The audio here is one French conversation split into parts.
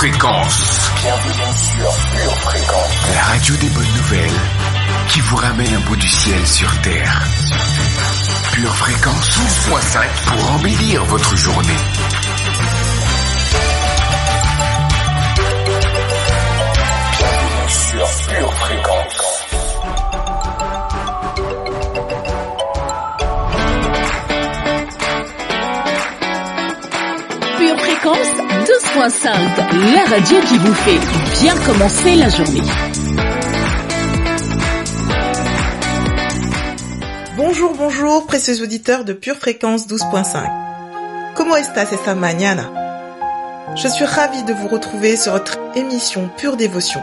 Fréquence. Bienvenue sur Pure Fréquence. La radio des bonnes nouvelles qui vous ramène un bout du ciel sur Terre. Pure Fréquence 12.5 pour embellir votre journée. Bienvenue sur Pure Fréquence. Pure Fréquence 12.5, la radio qui vous fait bien commencer la journée. Bonjour, précieux auditeurs de Pure Fréquence 12.5. ¿Cómo estás esta mañana? Je suis ravie de vous retrouver sur votre émission Pure Dévotion,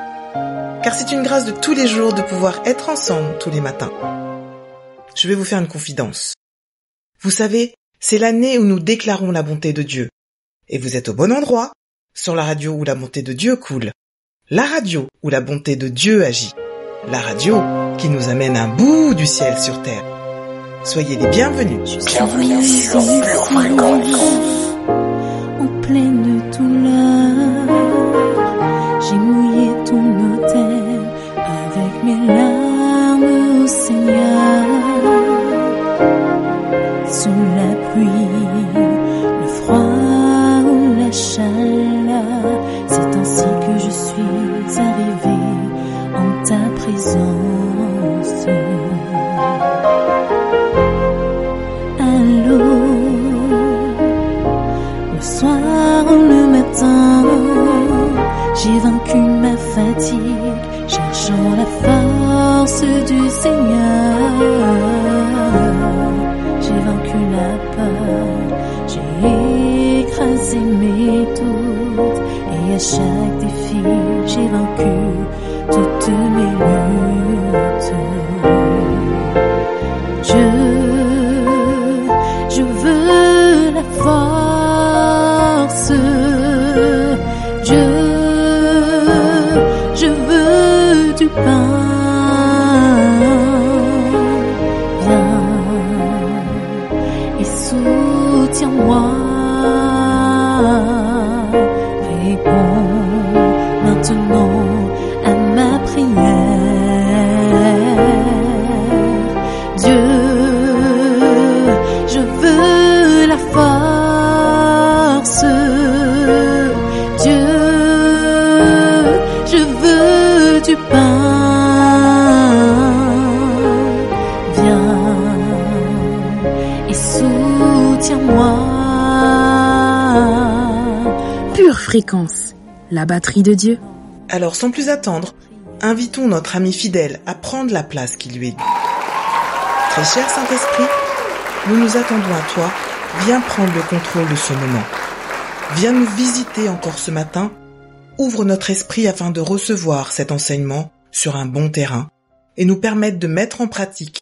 car c'est une grâce de tous les jours de pouvoir être ensemble tous les matins. Je vais vous faire une confidence. Vous savez, c'est l'année où nous déclarons la bonté de Dieu. Et vous êtes au bon endroit, sur la radio où la bonté de Dieu coule. La radio où la bonté de Dieu agit. La radio qui nous amène un bout du ciel sur terre. Soyez les bienvenus. Bienvenue sur Pure Fréquence. En pleine douleur, j'ai mouillé ton autel avec mes larmes, ô Seigneur. Sous la pluie, le froid ou la chaleur, c'est ainsi que je suis arrivée en ta présence. Allô, le soir ou le matin, j'ai vaincu ma fatigue, cherchant la force du Seigneur. J'ai vaincu la peur, j'ai écrasé mes doutes, et à chaque défi, j'ai vaincu toutes mes luttes. Je veux la force, Dieu, je veux du pain. Soutiens-moi, réponds maintenant à ma prière. Dieu, je veux la force. Dieu, je veux du pain. Viens et soutiens-moi. Pure Fréquence, la batterie de Dieu. Alors sans plus attendre, invitons notre ami fidèle à prendre la place qui lui est due. Très cher Saint-Esprit, nous nous attendons à toi, viens prendre le contrôle de ce moment. Viens nous visiter encore ce matin, ouvre notre esprit afin de recevoir cet enseignement sur un bon terrain et nous permettre de mettre en pratique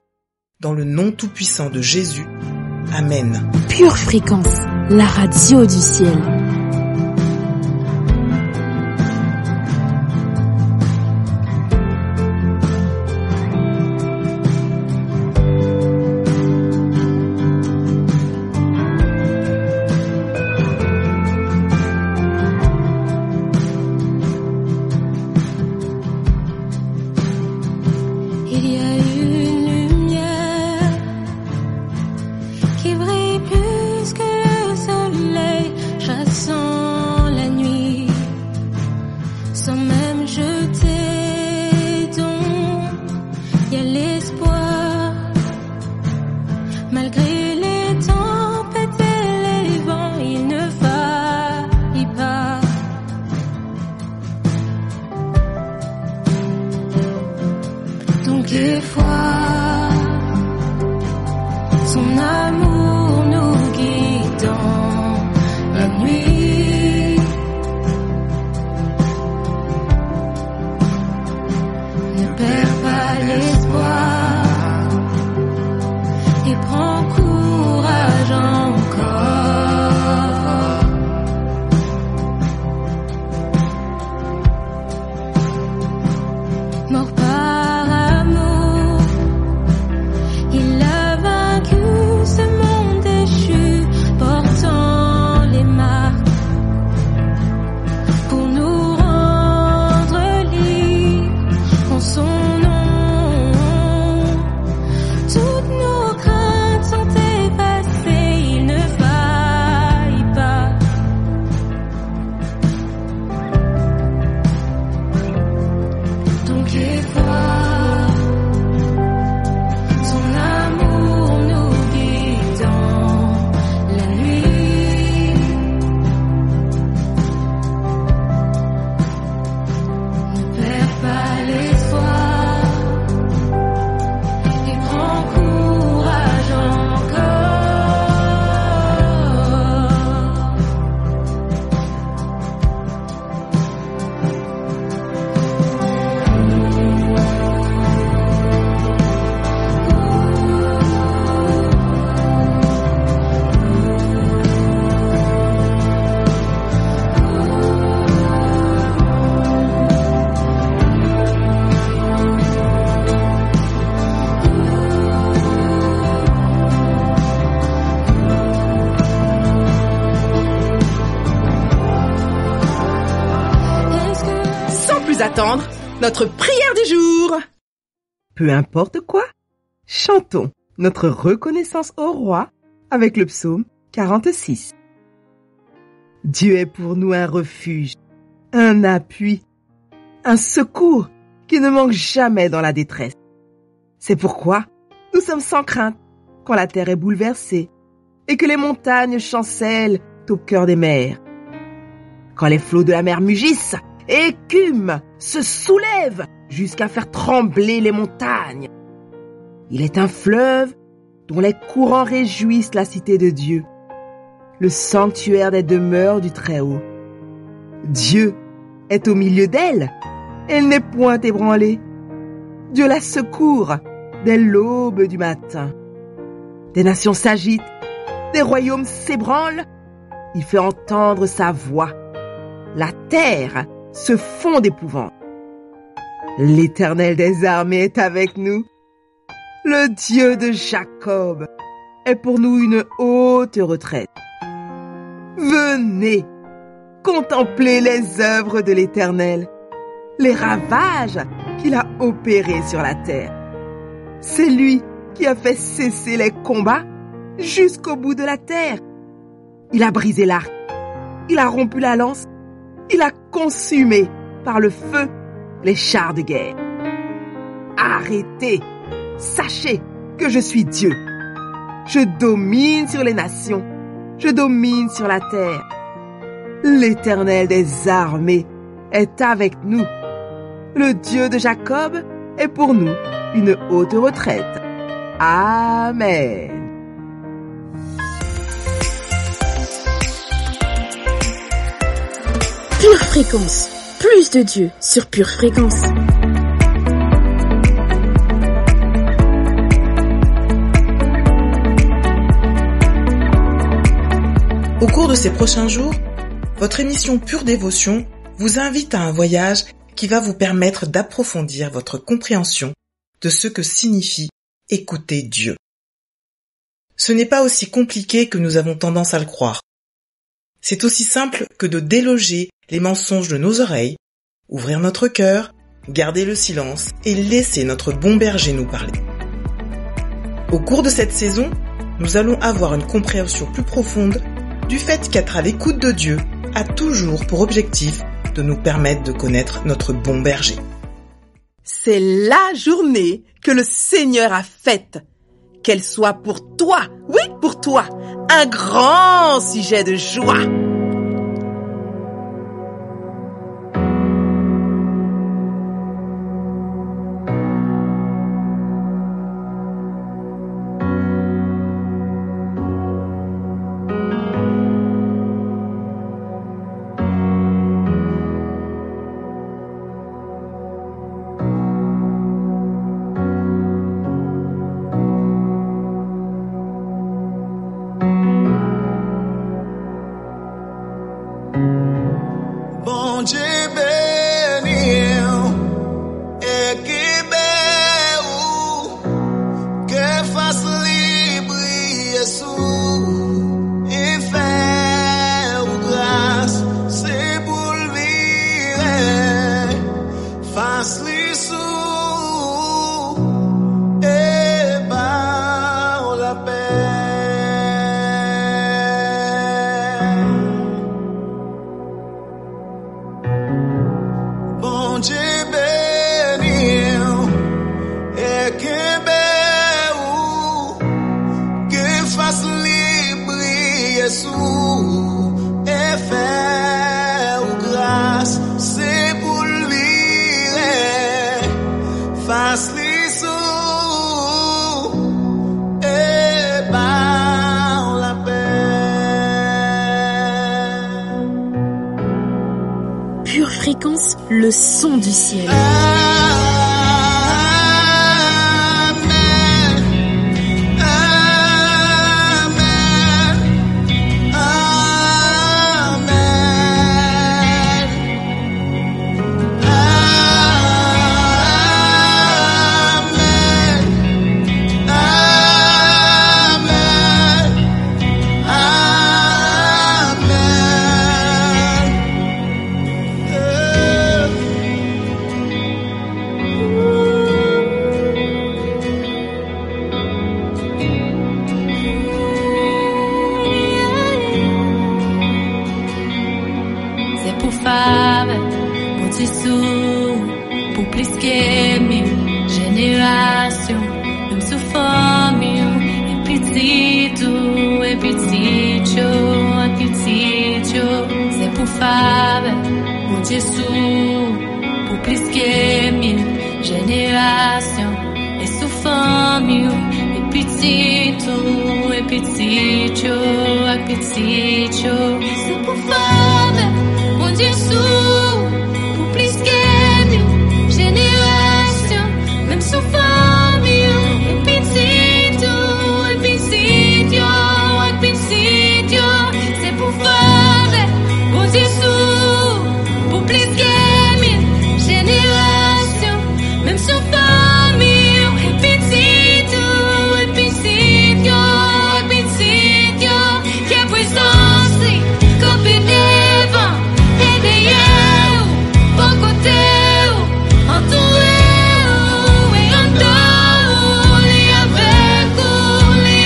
dans le nom tout-puissant de Jésus. Amen. Pure Fréquence, la radio du ciel. Il y a une lumière qui brille plus que le soleil, chaque plus attendre, notre prière du jour. Peu importe quoi, chantons notre reconnaissance au roi avec le psaume 46. Dieu est pour nous un refuge, un appui, un secours qui ne manque jamais dans la détresse. C'est pourquoi nous sommes sans crainte quand la terre est bouleversée et que les montagnes chancellent au cœur des mers. Quand les flots de la mer mugissent et écument, se soulèvent jusqu'à faire trembler les montagnes. Il est un fleuve dont les courants réjouissent la cité de Dieu, le sanctuaire des demeures du Très-Haut. Dieu est au milieu d'elle, elle n'est point ébranlée. Dieu la secourt dès l'aube du matin. Des nations s'agitent, des royaumes s'ébranlent, il fait entendre sa voix. La terre se fond d'épouvante. L'Éternel des armées est avec nous. Le Dieu de Jacob est pour nous une haute retraite. Venez, contemplez les œuvres de l'Éternel, les ravages qu'il a opérés sur la terre. C'est lui qui a fait cesser les combats jusqu'au bout de la terre. Il a brisé l'arc, il a rompu la lance, il a consumé par le feu les chars de guerre. Arrêtez, sachez que je suis Dieu. Je domine sur les nations, je domine sur la terre. L'Éternel des armées est avec nous. Le Dieu de Jacob est pour nous une haute retraite. Amen. Pure Fréquence, plus de Dieu sur Pure Fréquence. Au cours de ces prochains jours, votre émission Pure Dévotion vous invite à un voyage qui va vous permettre d'approfondir votre compréhension de ce que signifie écouter Dieu. Ce n'est pas aussi compliqué que nous avons tendance à le croire. C'est aussi simple que de déloger les mensonges de nos oreilles, ouvrir notre cœur, garder le silence et laisser notre bon berger nous parler. Au cours de cette saison, nous allons avoir une compréhension plus profonde du fait qu'être à l'écoute de Dieu a toujours pour objectif de nous permettre de connaître notre bon berger. C'est la journée que le Seigneur a faite. Qu'elle soit pour toi, oui, pour toi, un grand sujet de joie. Pure Fréquence, le son du ciel. dessous, pour plus que 1000 générations, même sous forme, et petit tout, et petit yo, c'est pour faire, mon dessous, pour plus que 1000 générations, et sous forme, et petit tout, et petit yo, c'est pour faire, mon dessous, pour plus que 1000 générations, même sous forme, et petit tout, et petit yo, c'est pour faire, mon dessous, pour plus que 1000 générations, même sous forme, et petit tout, et petit yo, qui est présence, copie devant, et derrière, bon côté, entouré, et en dos, les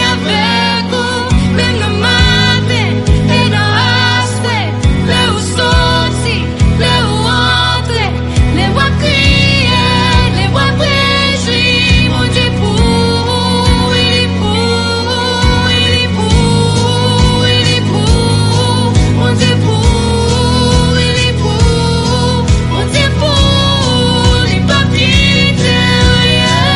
avec vous, même le matin, et dans l'aspect, les où sorti, les où entrer, les voix crier, les voix réjouir, mon Dieu pour, il est pour, il est pour, il est pour, mon Dieu pour, il est pour, mon Dieu pour, les papiers derrière.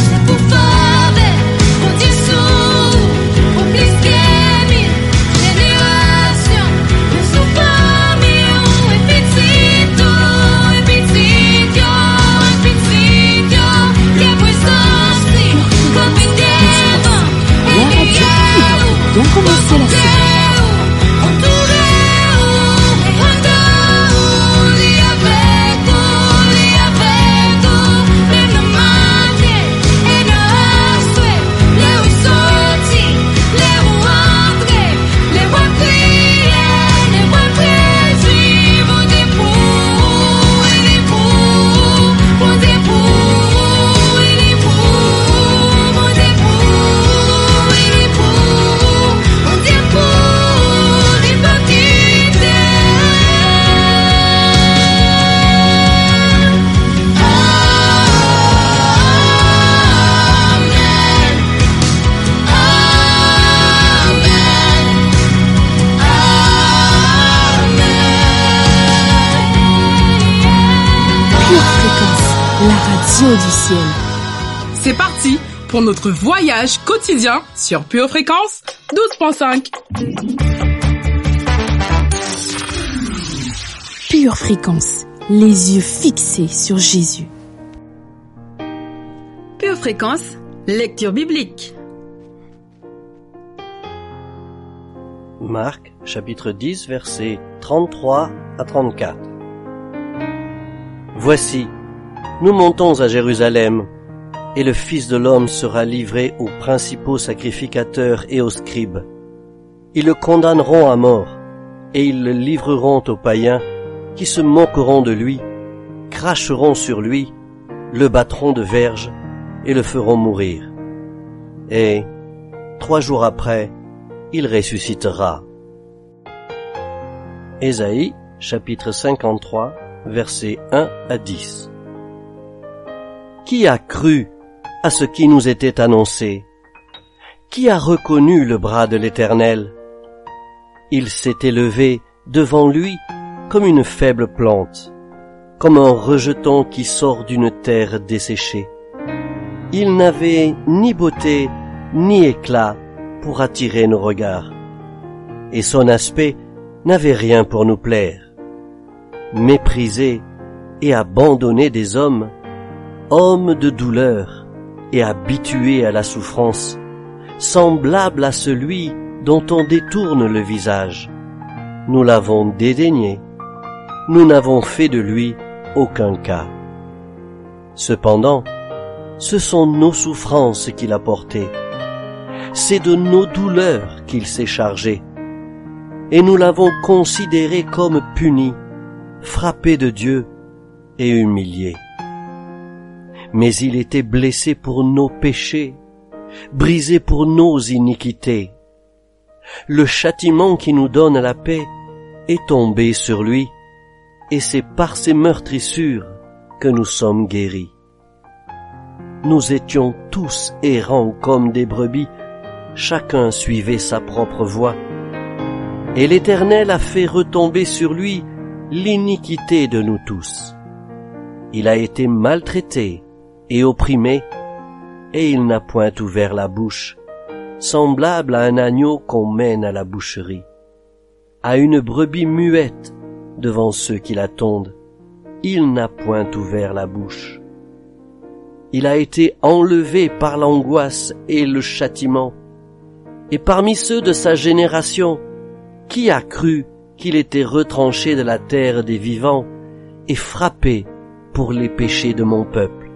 C'est pour faire, mon dessous, pour plus que 1000 générations, mais sous forme, et petit tout, et petit yo, qui est présence, copie devant, et derrière, Bien commencer la semaine. entouré, et en dos, les avec vous, même le matin, et dans l'aspect, les où sorti, les où entrer, les voix crier, les voix réjouir, mon Dieu pour, il est pour, mon Dieu pour, il est pour, mon Dieu pour, il est pour, mon Dieu pour, les petites Pure Fréquence, la radio du ciel. C'est parti pour notre voyage quotidien sur Pure Fréquence 12.5. Pure Fréquence, les yeux fixés sur Jésus. Pure Fréquence, lecture biblique. Marc, chapitre 10, versets 33 à 34. Voici, nous montons à Jérusalem, et le Fils de l'homme sera livré aux principaux sacrificateurs et aux scribes. Ils le condamneront à mort, et ils le livreront aux païens, qui se moqueront de lui, cracheront sur lui, le battront de verge, et le feront mourir. Et 3 jours après, il ressuscitera. Ésaïe, chapitre 53, versets 1 à 10. Qui a cru à ce qui nous était annoncé? Qui a reconnu le bras de l'Éternel? Il s'est élevé devant lui comme une faible plante, comme un rejeton qui sort d'une terre desséchée. Il n'avait ni beauté ni éclat pour attirer nos regards, et son aspect n'avait rien pour nous plaire. Méprisé et abandonné des hommes, homme de douleur et habitué à la souffrance, semblable à celui dont on détourne le visage. Nous l'avons dédaigné, nous n'avons fait de lui aucun cas. Cependant, ce sont nos souffrances qu'il a portées, c'est de nos douleurs qu'il s'est chargé, et nous l'avons considéré comme puni, frappé de Dieu et humilié. Mais il était blessé pour nos péchés, brisé pour nos iniquités. Le châtiment qui nous donne la paix est tombé sur lui, et c'est par ses meurtrissures que nous sommes guéris. Nous étions tous errants comme des brebis, chacun suivait sa propre voie, et l'Éternel a fait retomber sur lui l'iniquité de nous tous. Il a été maltraité et opprimé, et il n'a point ouvert la bouche, semblable à un agneau qu'on mène à la boucherie, à une brebis muette devant ceux qui la tondent. Il n'a point ouvert la bouche. Il a été enlevé par l'angoisse et le châtiment. Et parmi ceux de sa génération, qui a cru qu'il était retranché de la terre des vivants et frappé pour les péchés de mon peuple?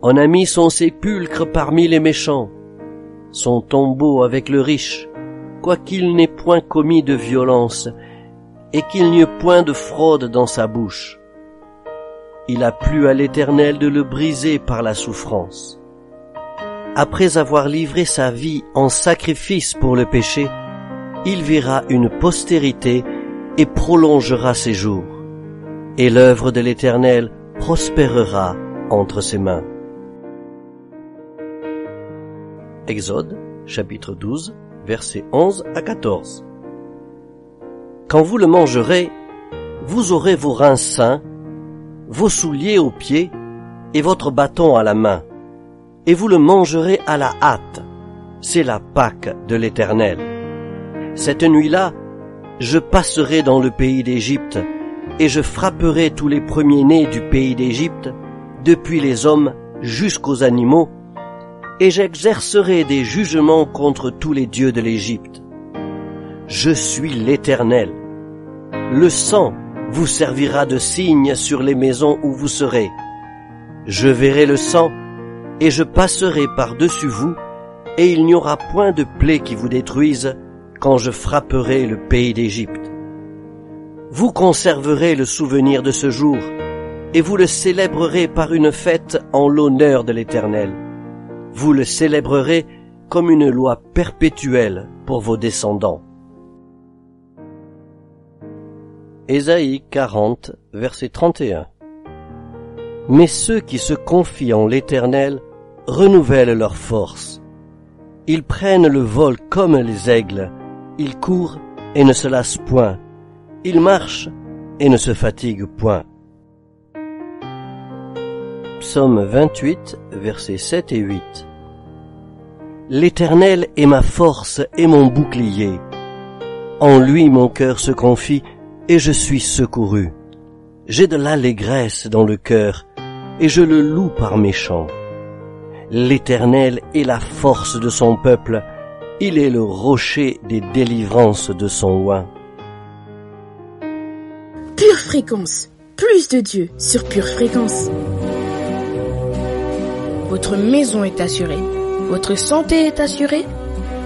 On a mis son sépulcre parmi les méchants, son tombeau avec le riche, quoiqu'il n'ait point commis de violence et qu'il n'y eut point de fraude dans sa bouche. Il a plu à l'Éternel de le briser par la souffrance. Après avoir livré sa vie en sacrifice pour le péché, il verra une postérité et prolongera ses jours, et l'œuvre de l'Éternel prospérera entre ses mains. Exode, chapitre 12, versets 11 à 14. Quand vous le mangerez, vous aurez vos reins sains, vos souliers aux pieds et votre bâton à la main, et vous le mangerez à la hâte. C'est la Pâque de l'Éternel. Cette nuit-là, je passerai dans le pays d'Égypte, et je frapperai tous les premiers-nés du pays d'Égypte, depuis les hommes jusqu'aux animaux, et j'exercerai des jugements contre tous les dieux de l'Égypte. Je suis l'Éternel. Le sang vous servira de signe sur les maisons où vous serez. Je verrai le sang, et je passerai par-dessus vous, et il n'y aura point de plaie qui vous détruise quand je frapperai le pays d'Égypte. Vous conserverez le souvenir de ce jour, et vous le célébrerez par une fête en l'honneur de l'Éternel. Vous le célébrerez comme une loi perpétuelle pour vos descendants. Ésaïe 40, verset 31. Mais ceux qui se confient en l'Éternel renouvellent leur force. Ils prennent le vol comme les aigles, ils courent et ne se lassent point, ils marchent et ne se fatiguent point. Psaume 28, versets 7 et 8. L'Éternel est ma force et mon bouclier. En lui mon cœur se confie et je suis secouru. J'ai de l'allégresse dans le cœur et je le loue par mes chants. L'Éternel est la force de son peuple, il est le rocher des délivrances de son oint. Pure Fréquence, plus de Dieu sur Pure Fréquence. Votre maison est assurée, votre santé est assurée,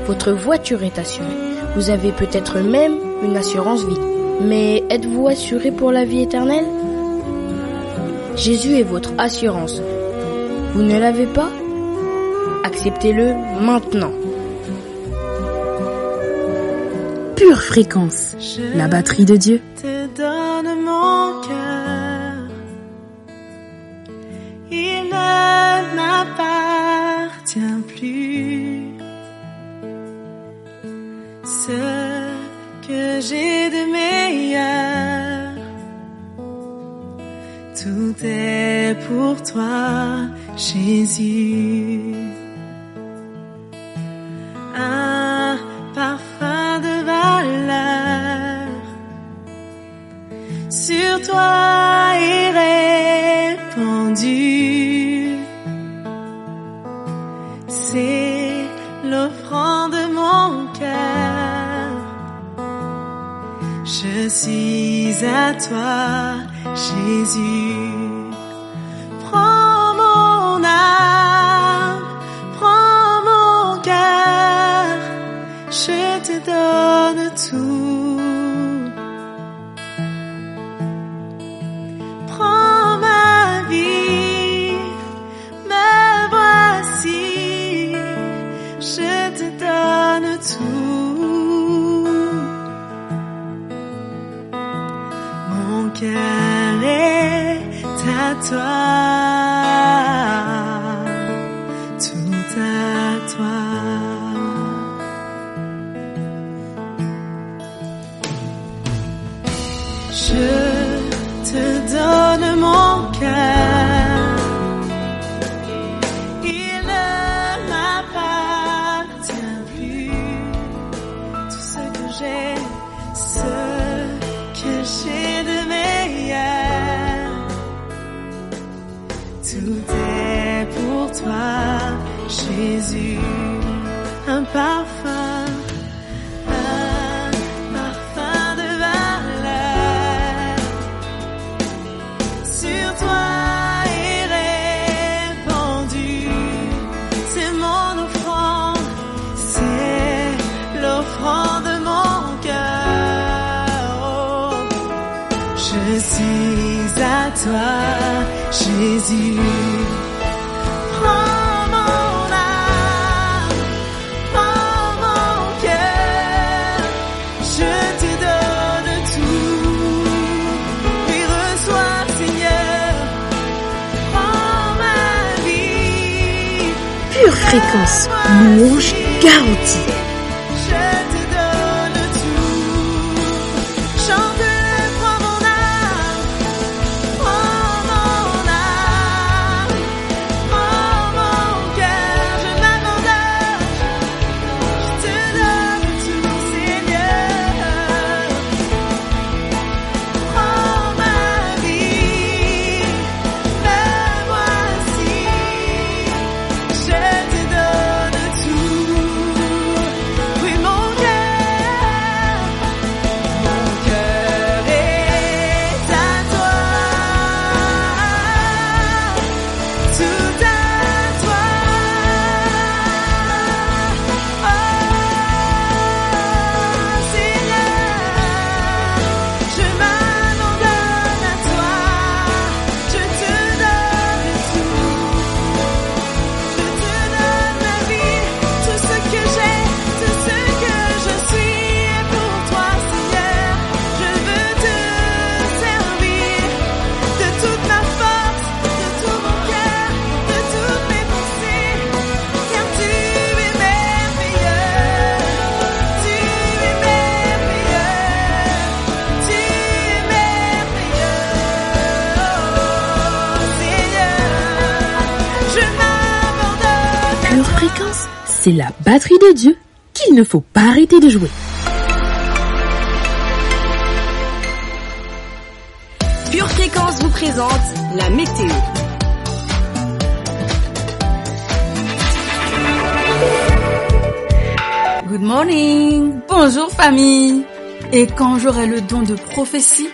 votre voiture est assurée. Vous avez peut-être même une assurance vie. Mais êtes-vous assuré pour la vie éternelle? Jésus est votre assurance. Vous ne l'avez pas? Acceptez-le maintenant. Pure Fréquence, la batterie de Dieu. Te donne mon cœur. Il ne m'appartient plus. Ce que j'ai de meilleur, tout est pour toi, Jésus. Un parfum de valeur sur toi est répandu. C'est l'offrande de mon cœur. Je suis à toi, Jésus. Prends mon âme, prends mon cœur, je te donne tout. Prends ma vie, me voici, je te donne tout. Mon cœur est à toi, tout à toi. Je te donne mon cœur, il ne m'appartient plus. Tout ce que j'ai de meilleur, tout est pour toi, Jésus. Un parfum de valeur sur toi est répandu. C'est mon offrande, c'est l'offrande de mon cœur. Oh, je suis à toi, Jésus. Prends mon âme, prends mon cœur, je te donne tout. Et reçois, Seigneur, prends ma vie. Pure fréquence, louange garantie. Je te donne tout. Chante-le, prends mon âme, prends mon âme, prends mon cœur, je m'abandonne, je te donne tout, Seigneur. Prends ma vie, me voici, je te donne tout. Oui, mon cœur est à toi, tout à toi. Oh, Seigneur, je m'abandonne à toi, je te donne tout. Je te donne ma vie, tout ce que j'ai, tout ce que je suis est pour toi, Seigneur. Je veux te servir de toute ma force, de tout mon cœur, de toutes mes pensées, car tu es merveilleux, tu es merveilleux, tu es merveilleux, oh Seigneur, je m'abandonne. Pure fréquence, c'est la batterie de Dieu qu'il ne faut pas arrêter de jouer. Pure Fréquence vous présente la météo. Good morning, bonjour famille. Et quand j'aurai le don de prophétie,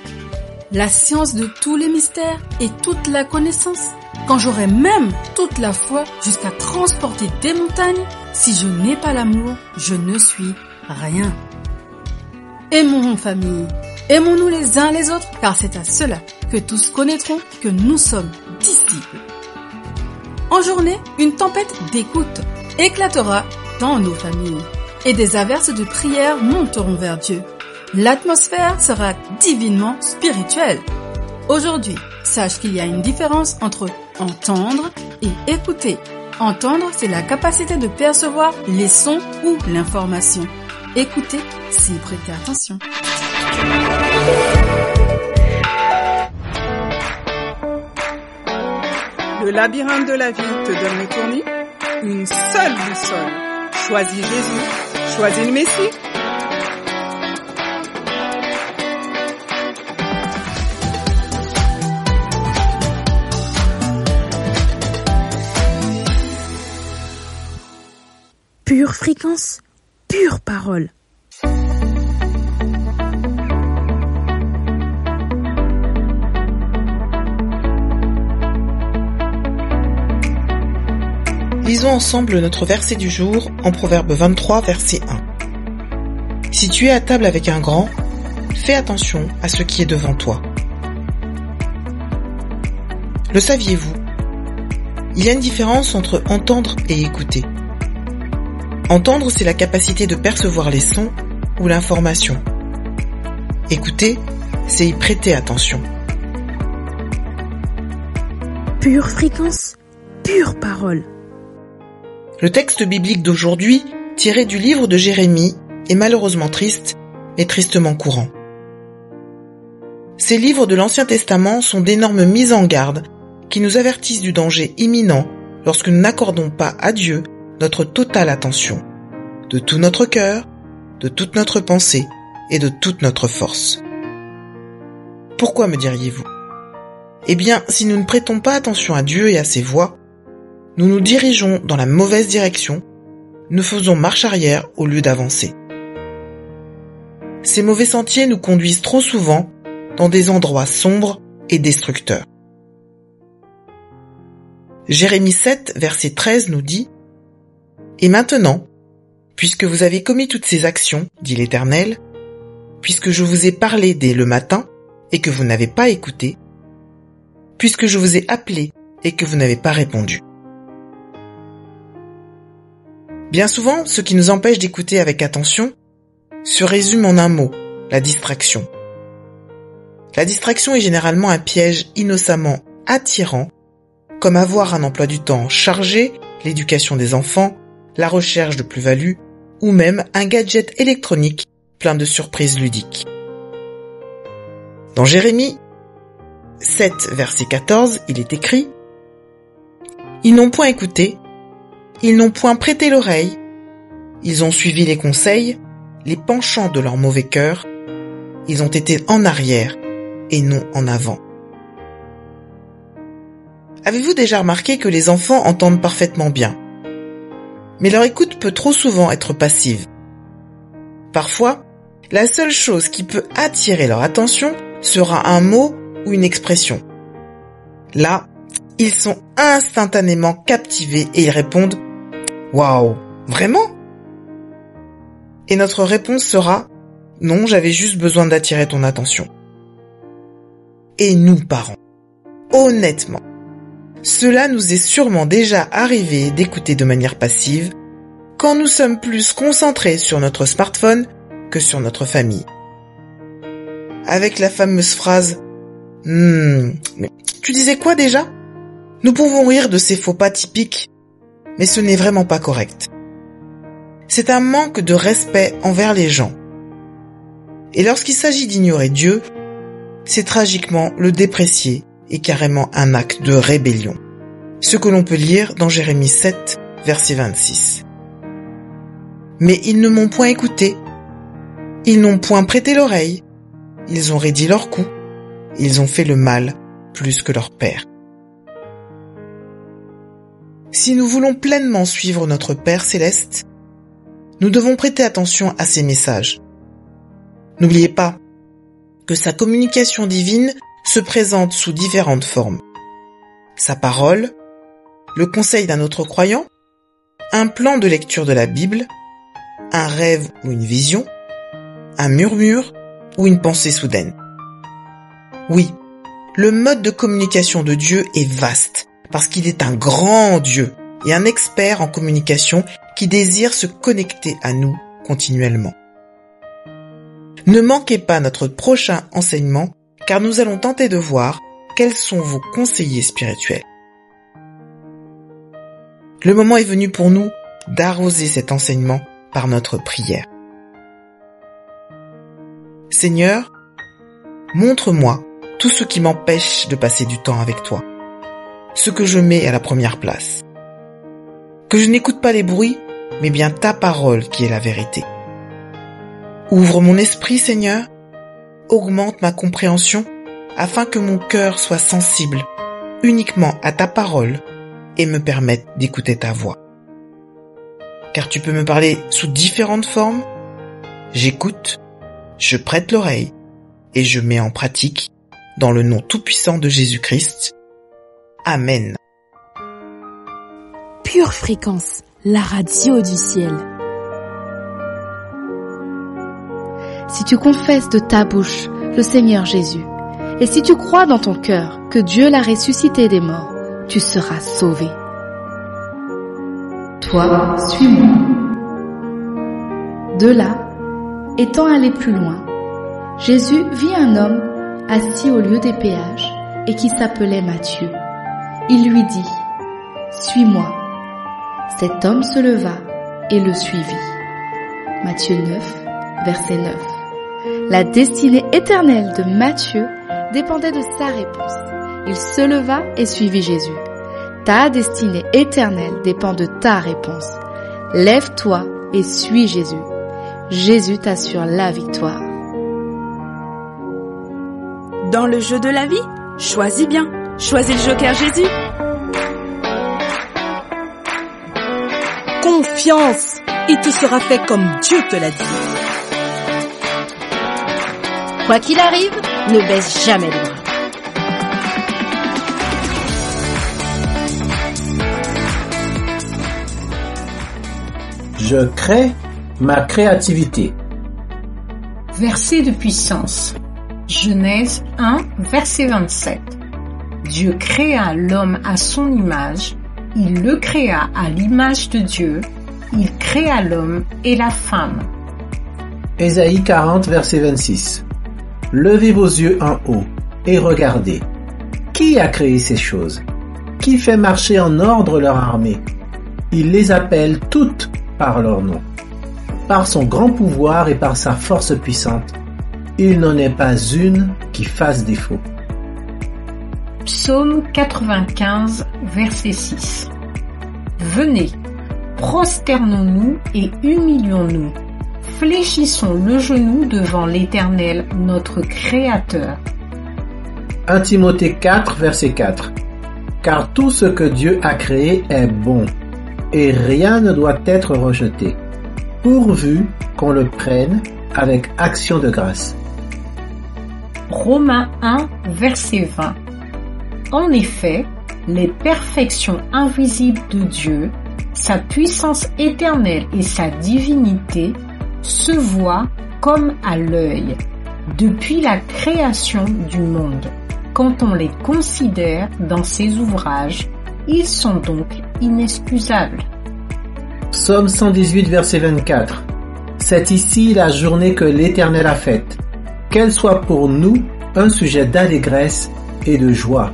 la science de tous les mystères et toute la connaissance, quand j'aurai même toute la foi jusqu'à transporter des montagnes, si je n'ai pas l'amour, je ne suis rien. Aimons famille, aimons-nous les uns les autres, car c'est à cela que tous connaîtront que nous sommes disciples. En journée, une tempête d'écoute éclatera dans nos familles et des averses de prière monteront vers Dieu. L'atmosphère sera divinement spirituelle. Aujourd'hui, sache qu'il y a une différence entre entendre et écouter. Entendre, c'est la capacité de percevoir les sons ou l'information. Écouter, c'est prêter attention. Le labyrinthe de la vie te donne le tournis. Une seule boussole. Choisis Jésus. Choisis le Messie. Pure fréquence, pure parole. Lisons ensemble notre verset du jour en Proverbe 23, verset 1. Si tu es à table avec un grand, fais attention à ce qui est devant toi. Le saviez-vous? Il y a une différence entre entendre et écouter. Entendre, c'est la capacité de percevoir les sons ou l'information. Écouter, c'est y prêter attention. Pure fréquence, pure parole. Le texte biblique d'aujourd'hui, tiré du livre de Jérémie, est malheureusement triste, mais tristement courant. Ces livres de l'Ancien Testament sont d'énormes mises en garde qui nous avertissent du danger imminent lorsque nous n'accordons pas à Dieu notre totale attention, de tout notre cœur, de toute notre pensée et de toute notre force. Pourquoi, me diriez-vous? Eh bien, si nous ne prêtons pas attention à Dieu et à ses voies, nous nous dirigeons dans la mauvaise direction, nous faisons marche arrière au lieu d'avancer. Ces mauvais sentiers nous conduisent trop souvent dans des endroits sombres et destructeurs. Jérémie 7, verset 13 nous dit « Et maintenant, puisque vous avez commis toutes ces actions, dit l'Éternel, puisque je vous ai parlé dès le matin et que vous n'avez pas écouté, puisque je vous ai appelé et que vous n'avez pas répondu. » Bien souvent, ce qui nous empêche d'écouter avec attention se résume en un mot, la distraction. La distraction est généralement un piège innocemment attirant, comme avoir un emploi du temps chargé, l'éducation des enfants, la recherche de plus-value, ou même un gadget électronique plein de surprises ludiques. Dans Jérémie 7, verset 14, il est écrit « Ils n'ont point écouté, ils n'ont point prêté l'oreille, ils ont suivi les conseils, les penchants de leur mauvais cœur, ils ont été en arrière et non en avant. » Avez-vous déjà remarqué que les enfants entendent parfaitement bien, mais leur écoute peut trop souvent être passive? Parfois, la seule chose qui peut attirer leur attention sera un mot ou une expression. Là, ils sont instantanément captivés et ils répondent « Waouh, vraiment ?» Et notre réponse sera « Non, j'avais juste besoin d'attirer ton attention. » Et nous, parents, honnêtement, cela nous est sûrement déjà arrivé d'écouter de manière passive quand nous sommes plus concentrés sur notre smartphone que sur notre famille. Avec la fameuse phrase « mais tu disais quoi déjà ?» Nous pouvons rire de ces faux pas typiques, mais ce n'est vraiment pas correct. C'est un manque de respect envers les gens. Et lorsqu'il s'agit d'ignorer Dieu, c'est tragiquement le déprécier et carrément un acte de rébellion. Ce que l'on peut lire dans Jérémie 7, verset 26. Mais ils ne m'ont point écouté. Ils n'ont point prêté l'oreille. Ils ont raidi leur cou. Ils ont fait le mal plus que leur père. Si nous voulons pleinement suivre notre Père céleste, nous devons prêter attention à ses messages. N'oubliez pas que sa communication divine se présente sous différentes formes. Sa parole, le conseil d'un autre croyant, un plan de lecture de la Bible, un rêve ou une vision, un murmure ou une pensée soudaine. Oui, le mode de communication de Dieu est vaste parce qu'il est un grand Dieu et un expert en communication qui désire se connecter à nous continuellement. Ne manquez pas notre prochain enseignement car nous allons tenter de voir quels sont vos conseillers spirituels. Le moment est venu pour nous d'arroser cet enseignement par notre prière. Seigneur, montre-moi tout ce qui m'empêche de passer du temps avec toi, ce que je mets à la première place. Que je n'écoute pas les bruits, mais bien ta parole qui est la vérité. Ouvre mon esprit, Seigneur, augmente ma compréhension afin que mon cœur soit sensible uniquement à ta parole et me permette d'écouter ta voix. Car tu peux me parler sous différentes formes. J'écoute, je prête l'oreille et je mets en pratique dans le nom tout-puissant de Jésus-Christ. Amen. Pure Fréquence, la radio du ciel. Si tu confesses de ta bouche le Seigneur Jésus, et si tu crois dans ton cœur que Dieu l'a ressuscité des morts, tu seras sauvé. Toi, suis-moi. De là, étant allé plus loin, Jésus vit un homme assis au lieu des péages et qui s'appelait Matthieu. Il lui dit, « Suis-moi ». Cet homme se leva et le suivit. Matthieu 9, verset 9. La destinée éternelle de Matthieu dépendait de sa réponse. Il se leva et suivit Jésus. Ta destinée éternelle dépend de ta réponse. Lève-toi et suis Jésus. Jésus t'assure la victoire. Dans le jeu de la vie, choisis bien. Choisis le joker Jésus. Confiance, il te sera fait comme Dieu te l'a dit. Quoi qu'il arrive, ne baisse jamais les bras. Je crée ma créativité. Verset de puissance. Genèse 1, verset 27. Dieu créa l'homme à son image, il le créa à l'image de Dieu, il créa l'homme et la femme. Ésaïe 40, verset 26. Levez vos yeux en haut et regardez. Qui a créé ces choses? Qui fait marcher en ordre leur armée? Il les appelle toutes par leur nom. Par son grand pouvoir et par sa force puissante, il n'en est pas une qui fasse défaut. Psaume 95, verset 6. Venez, prosternons-nous et humilions-nous. Fléchissons le genou devant l'Éternel, notre Créateur. 1 Timothée 4, verset 4. Car tout ce que Dieu a créé est bon, et rien ne doit être rejeté, pourvu qu'on le prenne avec action de grâce. Romains 1, verset 20. En effet, les perfections invisibles de Dieu, sa puissance éternelle et sa divinité se voient comme à l'œil depuis la création du monde. Quand on les considère dans ses ouvrages, ils sont donc inexcusables. Psaume 118, verset 24. C'est ici la journée que l'Éternel a faite. Qu'elle soit pour nous un sujet d'allégresse et de joie.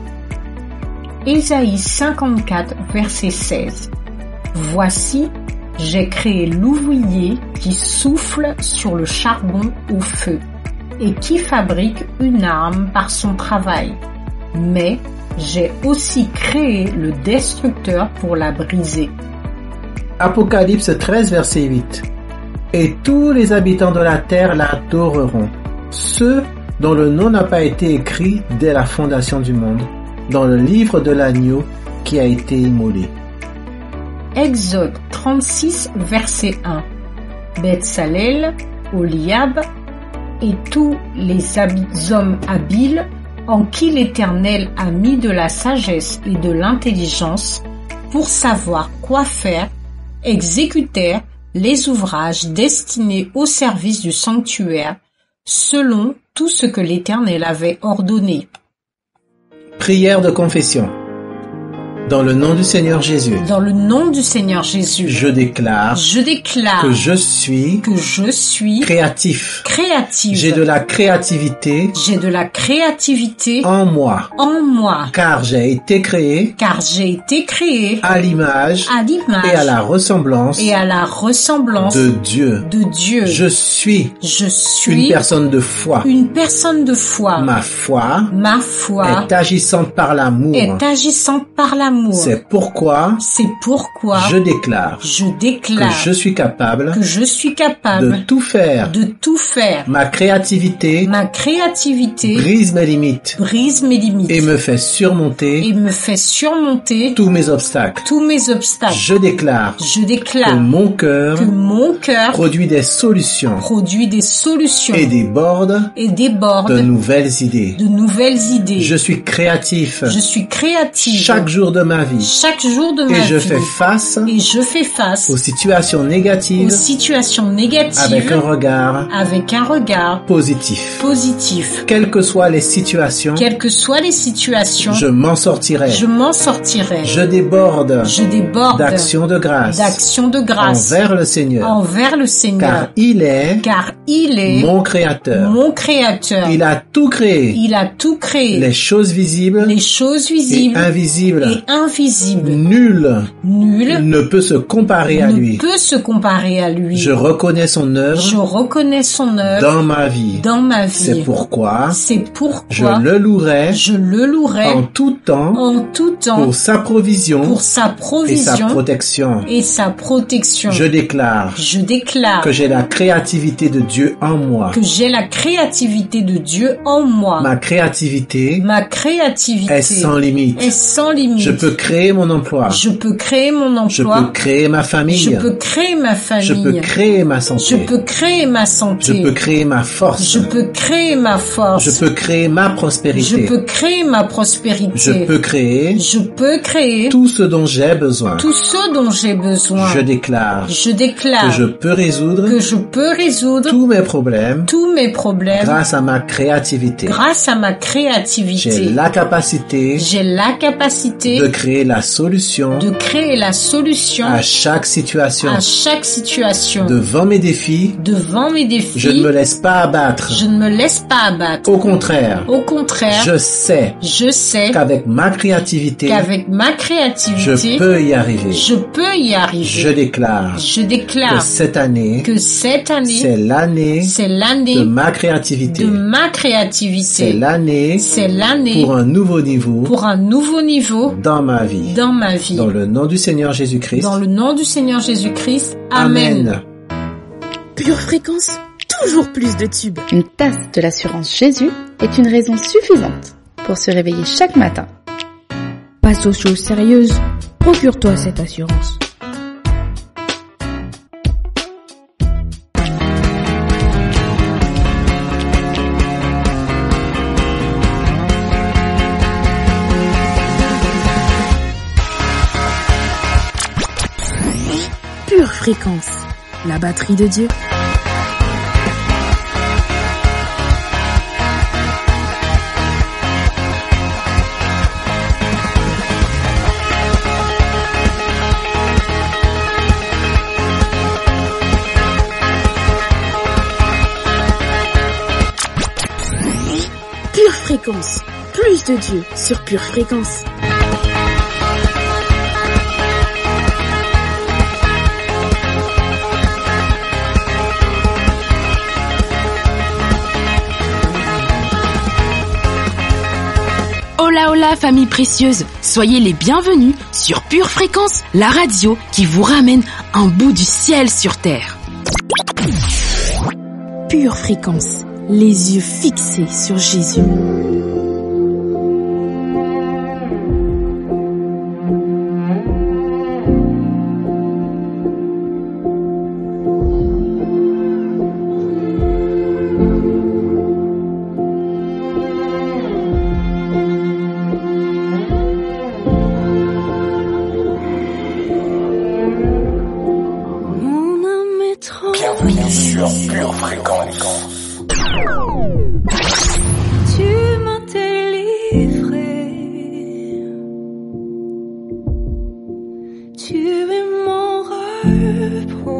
Ésaïe 54, verset 16. Voici, j'ai créé l'ouvrier qui souffle sur le charbon au feu et qui fabrique une arme par son travail. Mais j'ai aussi créé le destructeur pour la briser. Apocalypse 13, verset 8. Et tous les habitants de la terre l'adoreront, ceux dont le nom n'a pas été écrit dès la fondation du monde, dans le livre de l'agneau qui a été immolé. Exode 36, verset 1. Betsalel, Oliab et tous les hommes habiles en qui l'Éternel a mis de la sagesse et de l'intelligence pour savoir quoi faire, exécutèrent les ouvrages destinés au service du sanctuaire selon tout ce que l'Éternel avait ordonné. Prière de confession. Dans le nom du Seigneur Jésus. Dans le nom du Seigneur Jésus. Je déclare que je suis créatif. J'ai de la créativité. En moi. Car j'ai été créé. À l'image. Et à la ressemblance. De Dieu. Je suis. Une personne de foi. Ma foi. Est agissante par l'amour. C'est pourquoi je déclare que je suis capable de tout faire. Ma créativité brise mes limites et me fait surmonter tous mes obstacles. Je déclare que mon cœur produit des solutions et déborde de nouvelles idées. Je suis créatif. Chaque jour de ma vie. Chaque jour de ma Et vie. je fais face aux situations négatives avec un regard positif. Quelles que soient les situations, je m'en sortirai. Je déborde d'action de grâce envers le Seigneur. Car il est mon créateur. Il a tout créé. Les choses visibles et invisibles. Nul ne peut se comparer à lui. Je reconnais son œuvre dans ma vie. C'est pourquoi je le louerai en tout temps pour sa provision et sa protection. Je déclare que j'ai la créativité de Dieu en moi. Ma créativité est sans limite. Je peux créer mon emploi. Je peux créer ma famille. Je peux créer ma santé. Je peux créer ma force. Je peux créer ma prospérité. Je peux créer tout ce dont j'ai besoin. Je déclare que je peux résoudre tous mes problèmes grâce à ma créativité. J'ai la capacité de créer la solution à chaque situation. Devant mes défis, je ne me laisse pas abattre. Au contraire, je sais qu'avec ma créativité, je peux y arriver. Je déclare que cette année, c'est l'année de ma créativité. C'est l'année pour un nouveau niveau dans ma vie. Dans le nom du Seigneur Jésus-Christ. Amen. Pure fréquence, toujours plus de tubes. Une tasse de l'assurance Jésus est une raison suffisante pour se réveiller chaque matin. Passe aux choses sérieuses, procure-toi cette assurance. Pure fréquence, la batterie de Dieu. Pure fréquence, plus de Dieu sur Pure fréquence. Hola hola famille précieuse, soyez les bienvenus sur Pure Fréquence, la radio qui vous ramène un bout du ciel sur terre. Pure Fréquence, les yeux fixés sur Jésus. Bienvenue sur Pure Fréquence. Tu m'as délivré. Tu es mon repos.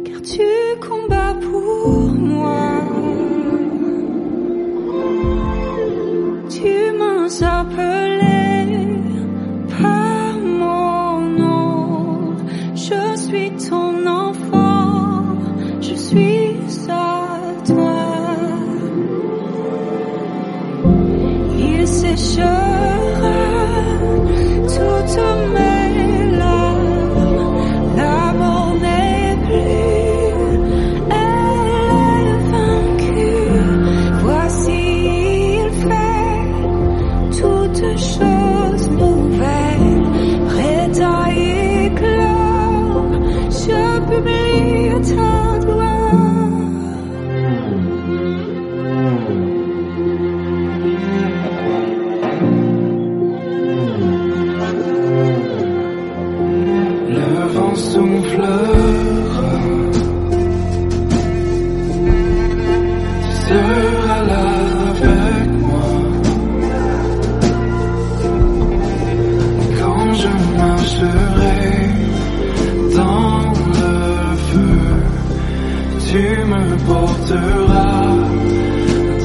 Car tu combats pour moi. Tu m'as appelé par mon nom. Je suis ton enfant, je suis à toi. Il séchera toutes mes larmes, l'amour n'est plus, elle est vaincue. Voici il fait toutes choses nouvelles, prêtes à éclore. Je publie ta gloire. me portera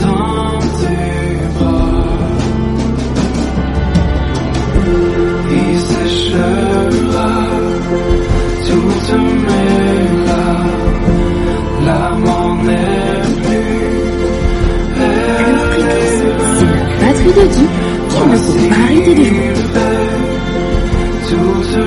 dans tes bras. Il séchera toutes mes larmes, larmes en est plus. C'est la patrie de Dieu qui ne peut pas arrêter de jouer. Toutes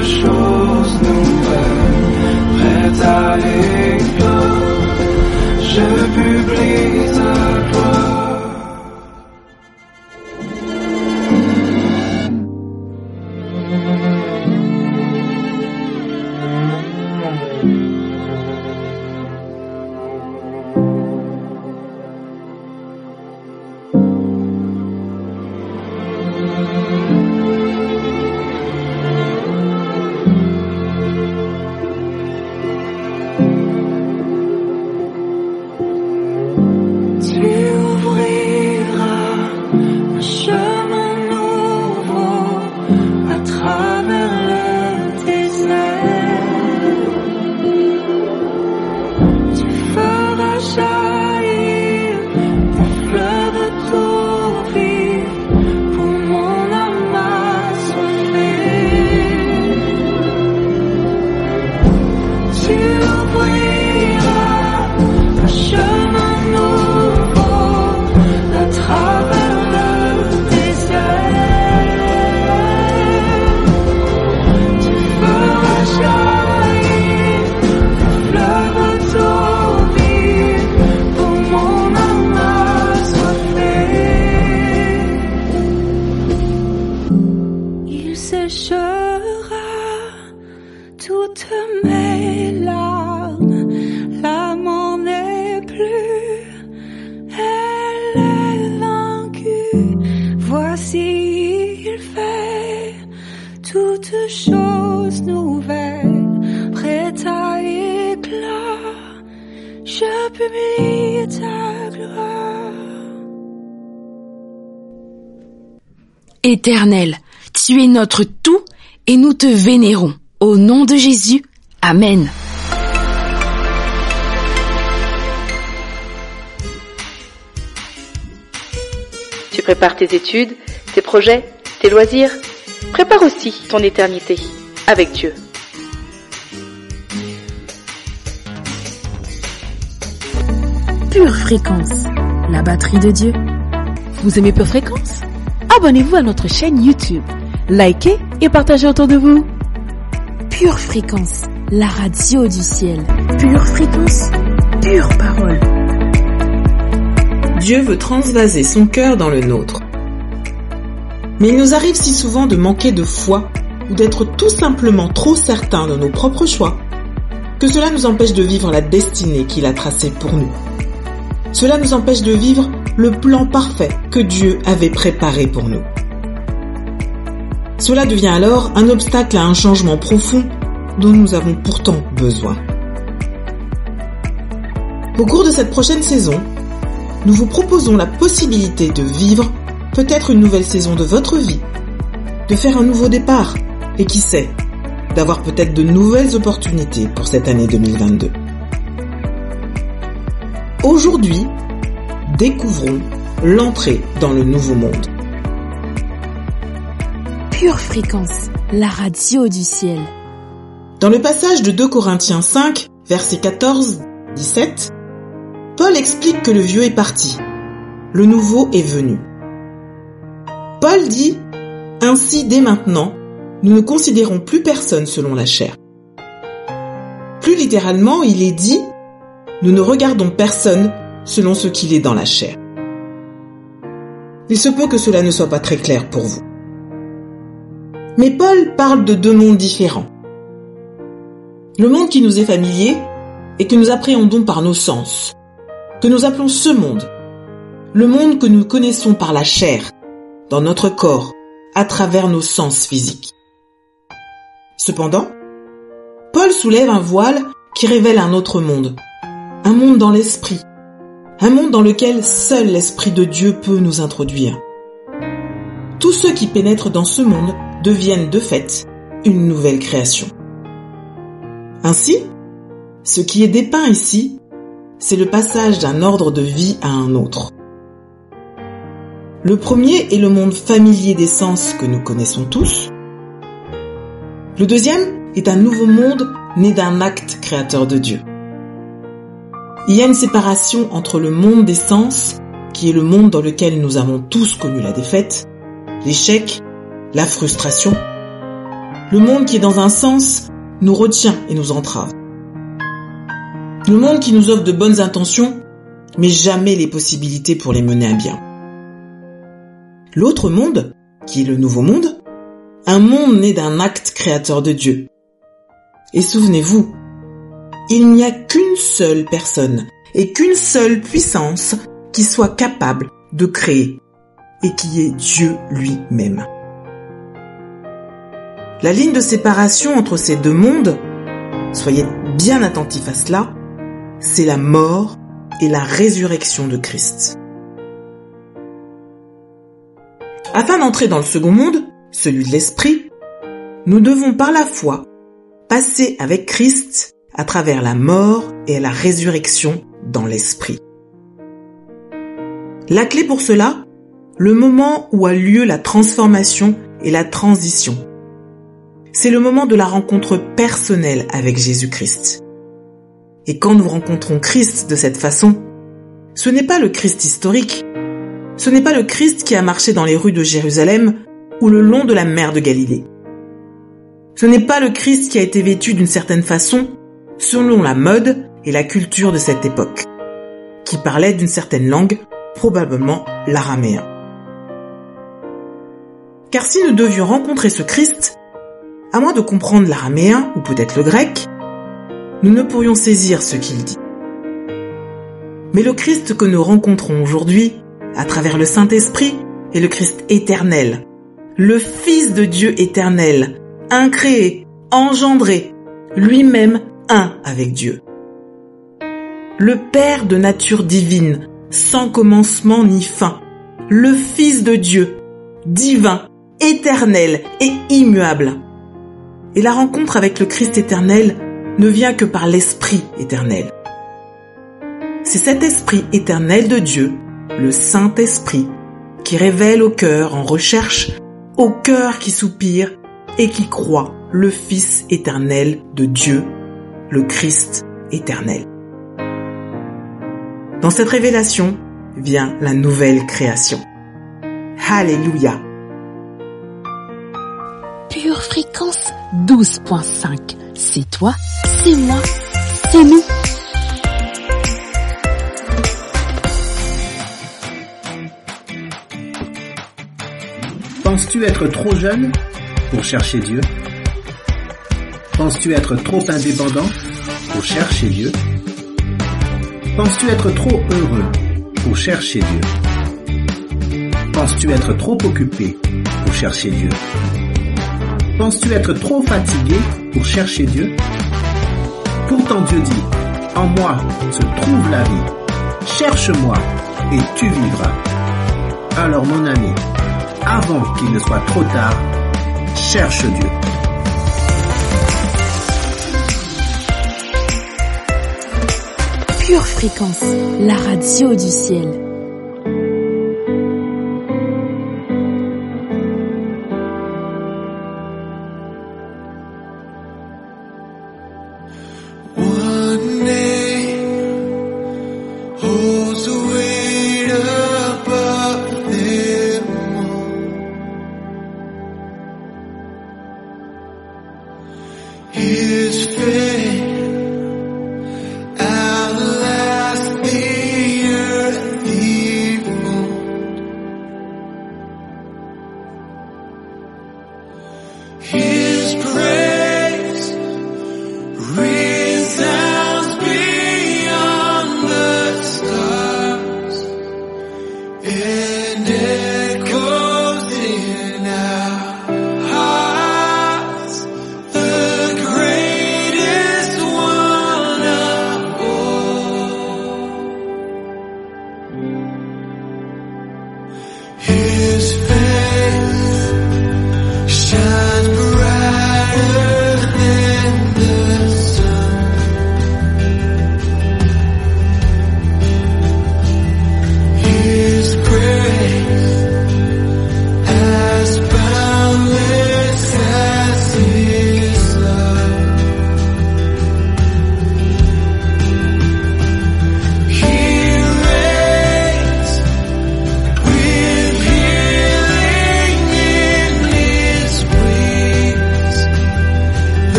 choses nouvelles, prêtes à l'éclore, je publie ta gloire. Éternel, tu es notre tout et nous te vénérons. Au nom de Jésus, Amen. Tu prépares tes études, tes projets, tes loisirs. Prépare aussi ton éternité avec Dieu. Pure Fréquence, la batterie de Dieu. Vous aimez Pure Fréquence? Abonnez-vous à notre chaîne YouTube, likez et partagez autour de vous. Pure Fréquence, la radio du ciel. Pure Fréquence, pure parole. Dieu veut transvaser son cœur dans le nôtre. Mais il nous arrive si souvent de manquer de foi ou d'être tout simplement trop certains de nos propres choix que cela nous empêche de vivre la destinée qu'il a tracée pour nous. Cela nous empêche de vivre le plan parfait que Dieu avait préparé pour nous. Cela devient alors un obstacle à un changement profond dont nous avons pourtant besoin. Au cours de cette prochaine saison, nous vous proposons la possibilité de vivre peut-être une nouvelle saison de votre vie, de faire un nouveau départ et qui sait, d'avoir peut-être de nouvelles opportunités pour cette année 2022. Aujourd'hui, découvrons l'entrée dans le nouveau monde. Pure Fréquence, la radio du ciel. Dans le passage de 2 Corinthiens 5, versets 14-17, Paul explique que le vieux est parti, le nouveau est venu. Paul dit « Ainsi, dès maintenant, nous ne considérons plus personne selon la chair. » Plus littéralement, il est dit « Nous ne regardons personne selon ce qu'il est dans la chair. » Il se peut que cela ne soit pas très clair pour vous. Mais Paul parle de 2 mondes différents. Le monde qui nous est familier et que nous appréhendons par nos sens, que nous appelons ce monde, le monde que nous connaissons par la chair, dans notre corps, à travers nos sens physiques. Cependant, Paul soulève un voile qui révèle un autre monde, un monde dans l'esprit, un monde dans lequel seul l'Esprit de Dieu peut nous introduire. Tous ceux qui pénètrent dans ce monde deviennent de fait une nouvelle création. Ainsi, ce qui est dépeint ici, c'est le passage d'un ordre de vie à un autre. Le premier est le monde familier des sens que nous connaissons tous. Le deuxième est un nouveau monde né d'un acte créateur de Dieu. Il y a une séparation entre le monde des sens, qui est le monde dans lequel nous avons tous connu la défaite, l'échec, la frustration. Le monde qui, dans un sens, nous retient et nous entrave. Le monde qui nous offre de bonnes intentions, mais jamais les possibilités pour les mener à bien. L'autre monde, qui est le nouveau monde, un monde né d'un acte créateur de Dieu. Et souvenez-vous, il n'y a qu'une seule personne et qu'une seule puissance qui soit capable de créer, et qui est Dieu lui-même. La ligne de séparation entre ces deux mondes, soyez bien attentifs à cela, c'est la mort et la résurrection de Christ. Afin d'entrer dans le second monde, celui de l'esprit, nous devons par la foi passer avec Christ à travers la mort et la résurrection dans l'esprit. La clé pour cela, le moment où a lieu la transformation et la transition. C'est le moment de la rencontre personnelle avec Jésus-Christ. Et quand nous rencontrons Christ de cette façon, ce n'est pas le Christ historique, ce n'est pas le Christ qui a marché dans les rues de Jérusalem ou le long de la mer de Galilée. Ce n'est pas le Christ qui a été vêtu d'une certaine façon selon la mode et la culture de cette époque, qui parlait d'une certaine langue, probablement l'araméen. Car si nous devions rencontrer ce Christ, à moins de comprendre l'araméen ou peut-être le grec, nous ne pourrions saisir ce qu'il dit. Mais le Christ que nous rencontrons aujourd'hui, à travers le Saint-Esprit, est le Christ éternel, le Fils de Dieu éternel, incréé, engendré, lui-même un avec Dieu. Le Père de nature divine, sans commencement ni fin, le Fils de Dieu, divin, éternel et immuable. Et la rencontre avec le Christ éternel ne vient que par l'Esprit éternel. C'est cet Esprit éternel de Dieu, le Saint-Esprit, qui révèle au cœur en recherche, au cœur qui soupire et qui croit le Fils éternel de Dieu, le Christ éternel. Dans cette révélation vient la nouvelle création. Alléluia! Pure fréquence 12.5. C'est toi, c'est moi, c'est nous. Penses-tu être trop jeune pour chercher Dieu? Penses-tu être trop indépendant pour chercher Dieu? Penses-tu être trop heureux pour chercher Dieu? Penses-tu être trop occupé pour chercher Dieu? Penses-tu être trop fatigué pour chercher Dieu? Pourtant Dieu dit, en moi se trouve la vie. Cherche-moi et tu vivras. Alors mon ami, avant qu'il ne soit trop tard, cherche Dieu. Pure fréquence, la radio du ciel. One name holds the weight above them all. His fame outlasts the earth even. His praise resounds beyond the stars.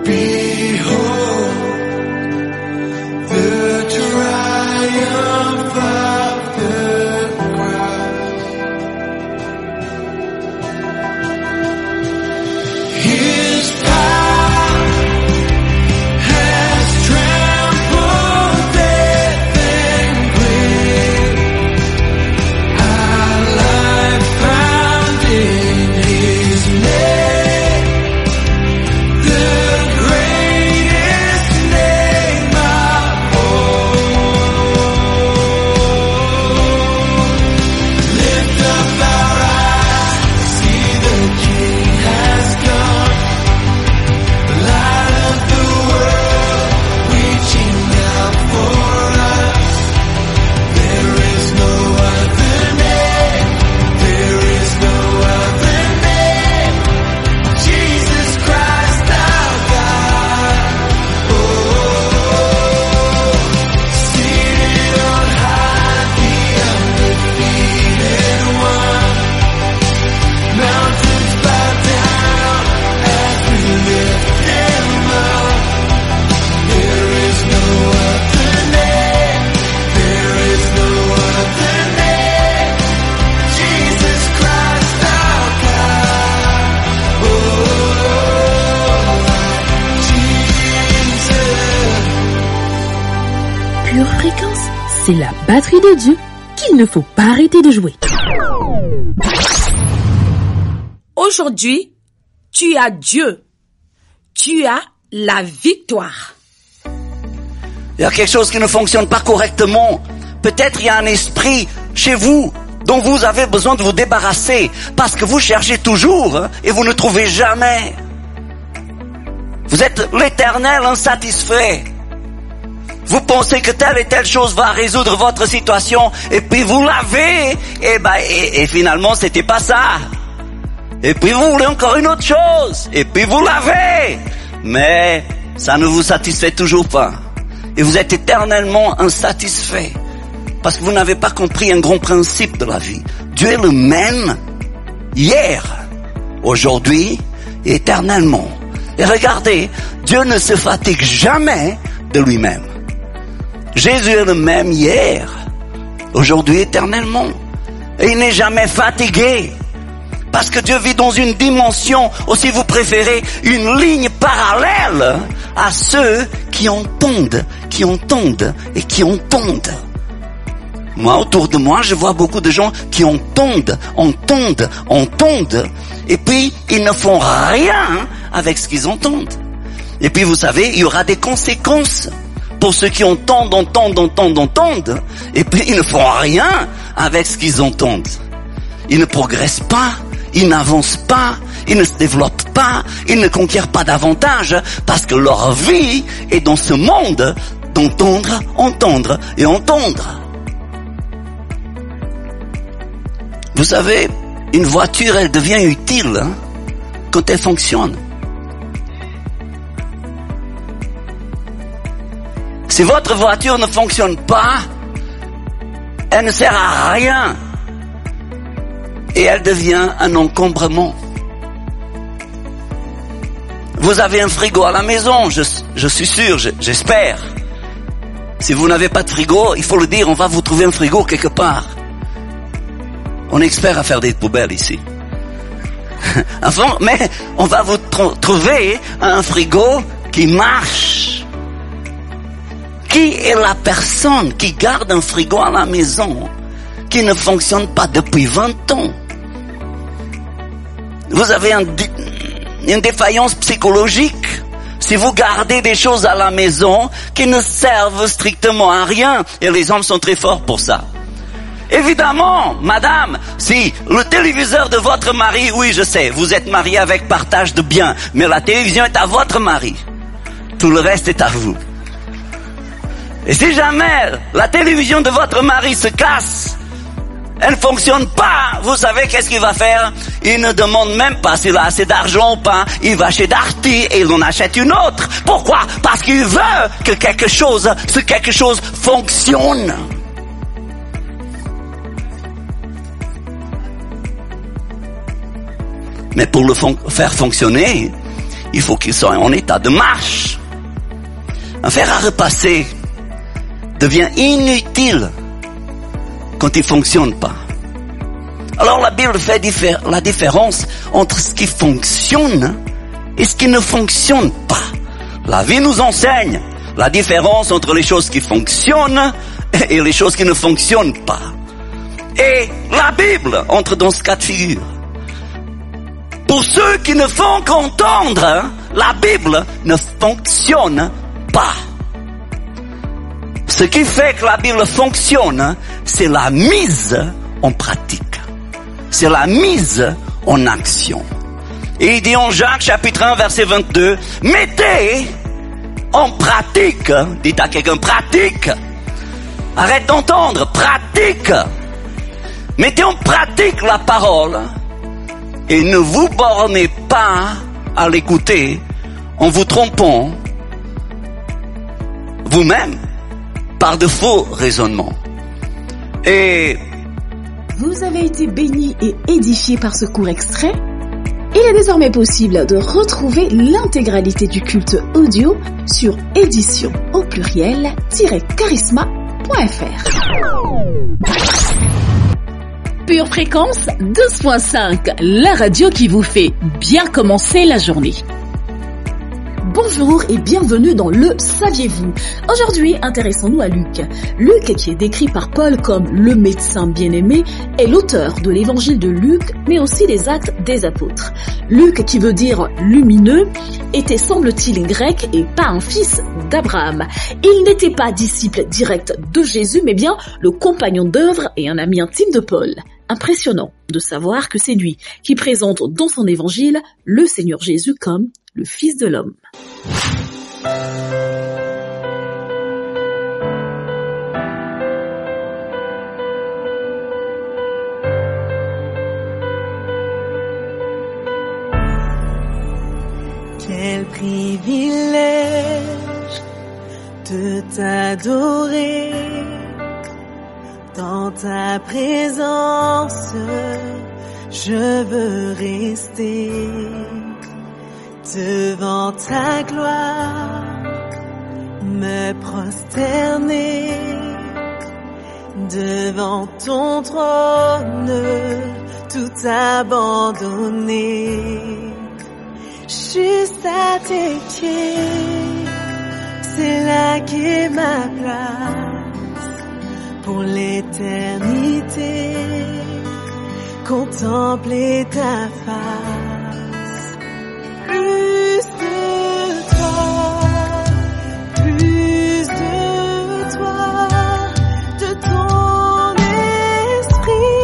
Behold, the triumph of the cross. His power has trampled death and grave. Our life found in His name, the greatest name of all. Lift up our eyes, see the King has come. Light of the world, reaching out for us. There is no other name, there is no other name. Jesus Christ our God. Oh, seated on high, the undefeated one. Mountains bow down as we lift Him up. There is no other name, there is no other name. Jesus Christ our God. Oh, Jesus. Pure Fréquence, c'est la batterie de Dieu qu'il ne faut pas arrêter de jouer. Aujourd'hui, tu as Dieu. Tu as la victoire. Il y a quelque chose qui ne fonctionne pas correctement. Peut-être il y a un esprit chez vous dont vous avez besoin de vous débarrasser parce que vous cherchez toujours et vous ne trouvez jamais. Vous êtes l'Éternel insatisfait. Vous pensez que telle et telle chose va résoudre votre situation et puis vous l'avez et finalement c'était pas ça. Et puis vous voulez encore une autre chose et puis vous l'avez. Mais ça ne vous satisfait toujours pas. Et vous êtes éternellement insatisfait parce que vous n'avez pas compris un grand principe de la vie. Dieu est le même hier, aujourd'hui et éternellement. Et regardez, Dieu ne se fatigue jamais de lui-même. Jésus est le même hier, aujourd'hui, éternellement. Et il n'est jamais fatigué. Parce que Dieu vit dans une dimension, ou si vous préférez, une ligne parallèle à ceux qui entendent et qui entendent. Moi, autour de moi, je vois beaucoup de gens qui entendent, et puis ils ne font rien avec ce qu'ils entendent. Et puis vous savez, il y aura des conséquences pour ceux qui entendent, et puis ils ne font rien avec ce qu'ils entendent. Ils ne progressent pas, ils n'avancent pas, ils ne se développent pas, ils ne conquièrent pas davantage, parce que leur vie est dans ce monde d'entendre, entendre et entendre. Vous savez, une voiture, elle devient utile quand elle fonctionne. Si votre voiture ne fonctionne pas, elle ne sert à rien. Et elle devient un encombrement. Vous avez un frigo à la maison, je suis sûr, j'espère. Si vous n'avez pas de frigo, il faut le dire, on va vous trouver un frigo quelque part. On est expert à faire des poubelles ici. Enfin, mais on va vous trouver un frigo qui marche. Qui est la personne qui garde un frigo à la maison qui ne fonctionne pas depuis 20 ans? Vous avez une défaillance psychologique si vous gardez des choses à la maison qui ne servent strictement à rien. Et les hommes sont très forts pour ça. Évidemment, madame, si le téléviseur de votre mari, oui je sais, vous êtes marié avec partage de biens, mais la télévision est à votre mari. Tout le reste est à vous. Et si jamais la télévision de votre mari se casse, elle ne fonctionne pas, vous savez qu'est-ce qu'il va faire? Il ne demande même pas s'il a assez d'argent ou pas. Il va chez Darty et il en achète une autre. Pourquoi? Parce qu'il veut que ce quelque chose fonctionne. Mais pour le faire fonctionner, il faut qu'il soit en état de marche. Un fer à repasser devient inutile quand il fonctionne pas. Alors la Bible fait la différence entre ce qui fonctionne et ce qui ne fonctionne pas. La vie nous enseigne la différence entre les choses qui fonctionnent et les choses qui ne fonctionnent pas. Et la Bible entre dans ce cas de figure. Pour ceux qui ne font qu'entendre, la Bible ne fonctionne pas. Ce qui fait que la Bible fonctionne, c'est la mise en pratique. C'est la mise en action. Et il dit en Jacques chapitre 1 verset 22, mettez en pratique, dites à quelqu'un pratique, arrête d'entendre, pratique, mettez en pratique la parole et ne vous bornez pas à l'écouter en vous trompant vous-même par de faux raisonnements. Et vous avez été béni et édifié par ce court extrait? Il est désormais possible de retrouver l'intégralité du culte audio sur édition au pluriel-charisma.fr. Pure Fréquence 12.5, la radio qui vous fait bien commencer la journée. Bonjour et bienvenue dans le Saviez-vous. Aujourd'hui, intéressons-nous à Luc. Luc, qui est décrit par Paul comme le médecin bien-aimé, est l'auteur de l'évangile de Luc, mais aussi des actes des apôtres. Luc, qui veut dire lumineux, était semble-t-il grec et pas un fils d'Abraham. Il n'était pas disciple direct de Jésus, mais bien le compagnon d'œuvre et un ami intime de Paul. Impressionnant de savoir que c'est lui qui présente dans son évangile le Seigneur Jésus comme le Fils de l'homme. Quel privilège de t'adorer dans ta présence, je veux rester devant ta gloire, me prosterner devant ton trône, tout abandonner, juste à tes pieds, c'est là qu'est ma place pour l'éternité, contempler ta face. Plus de toi, de ton esprit,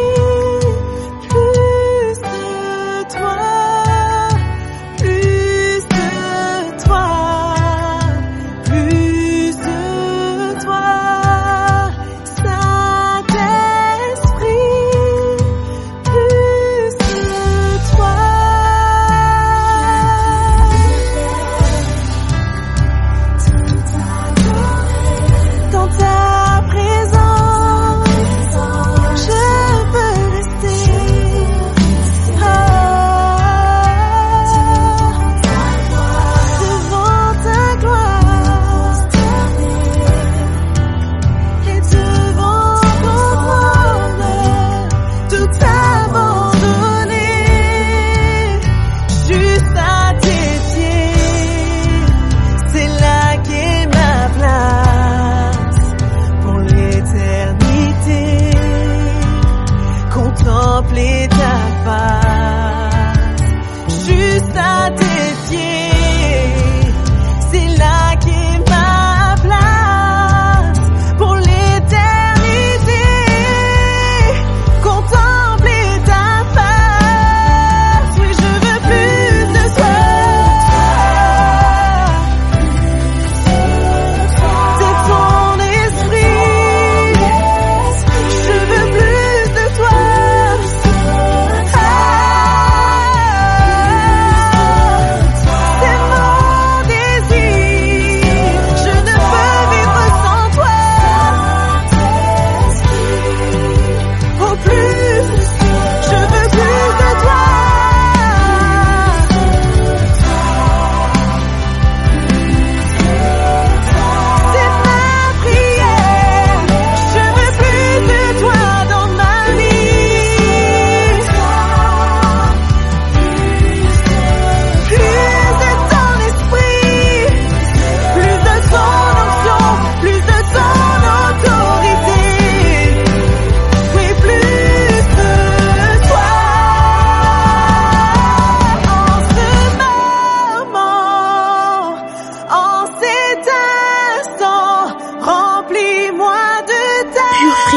plus de toi, plus de toi, plus de toi, Saint-Esprit, plus de toi.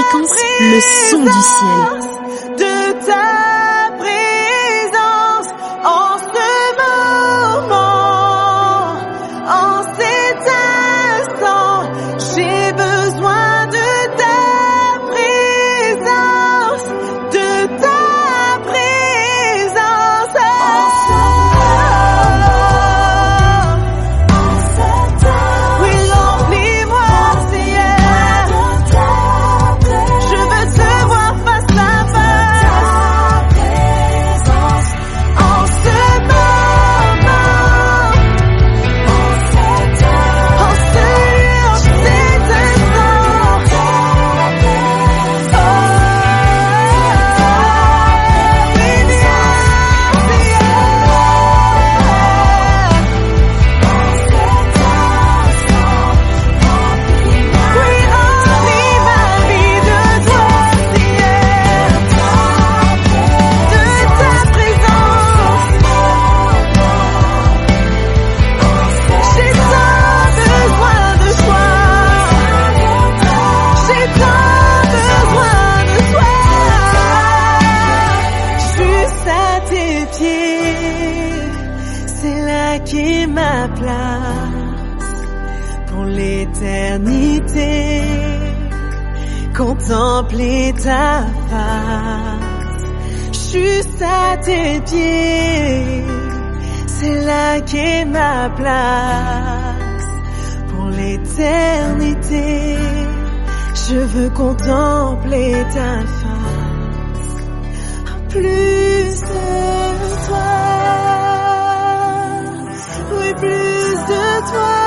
Fréquence, le son du ciel. De ta présence en ce moment, en cet instant, j'ai besoin de ta présence, de ta présence. Oui, remplis-moi, Seigneur. Je veux te voir face à face. En ce moment, en ce lieu, en cet instant. Oui, viens, oui, remplis ma vie de toi, Seigneur, de ta présence. J'ai tant besoin de toi. J'ai tant besoin de toi. Juste à tes pieds, c'est là qu'est ma place pour l'éternité. Contempler ta face, juste à tes pieds, c'est là qu'est ma place pour l'éternité. Je veux contempler ta face, plus de toi, oui, plus de toi,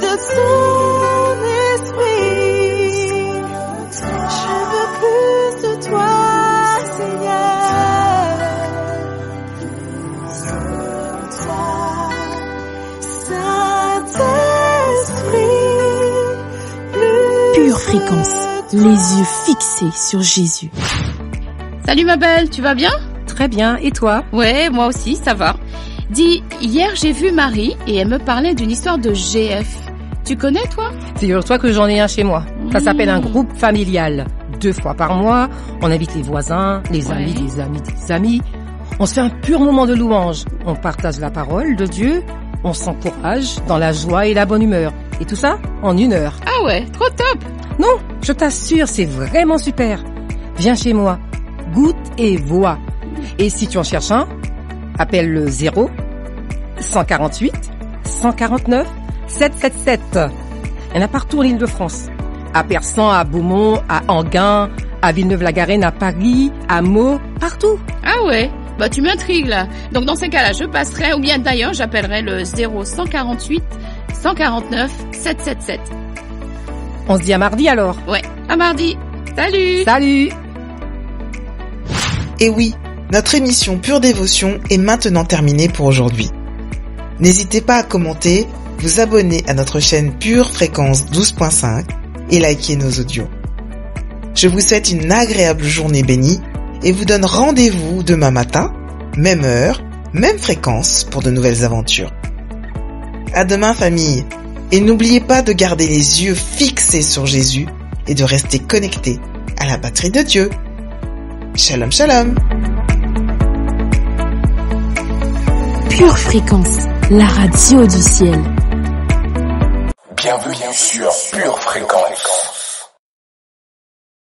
de ton esprit. Je veux plus de toi, Seigneur. Saint-Esprit, Pure Fréquence, les yeux fixés sur Jésus. Salut ma belle, tu vas bien? Très bien, et toi? Ouais, moi aussi, ça va. Dis, hier j'ai vu Marie et elle me parlait d'une histoire de GF. Tu connais toi? Figure-toi que j'en ai un chez moi. Ça s'appelle un groupe familial. 2 fois par mois, on invite les voisins, les amis des amis des amis. On se fait un pur moment de louange. On partage la parole de Dieu, on s'encourage dans la joie et la bonne humeur. Et tout ça en 1 heure. Ah ouais, trop top. Non, je t'assure, c'est vraiment super. Viens chez moi, goûte et vois. Et si tu en cherches un, appelle le 0 148 149 777. Il y en a partout en Île-de-France. À Persan, à Beaumont, à Enghien, à Villeneuve-la-Garenne, à Paris, à Meaux, partout. Ah ouais, bah tu m'intrigues là. Donc dans ces cas-là, je passerai, ou bien d'ailleurs j'appellerai le 0 148 149 777. On se dit à mardi alors. Ouais, à mardi. Salut. Salut. Et oui, notre émission Pure Dévotion est maintenant terminée pour aujourd'hui. N'hésitez pas à commenter, vous abonner à notre chaîne Pure Fréquence 12.5 et liker nos audios. Je vous souhaite une agréable journée bénie et vous donne rendez-vous demain matin, même heure, même fréquence pour de nouvelles aventures. À demain famille, et n'oubliez pas de garder les yeux fixés sur Jésus et de rester connectés à la batterie de Dieu. Shalom shalom. Pure Fréquence, la radio du ciel. Bienvenue sur Pure Fréquence.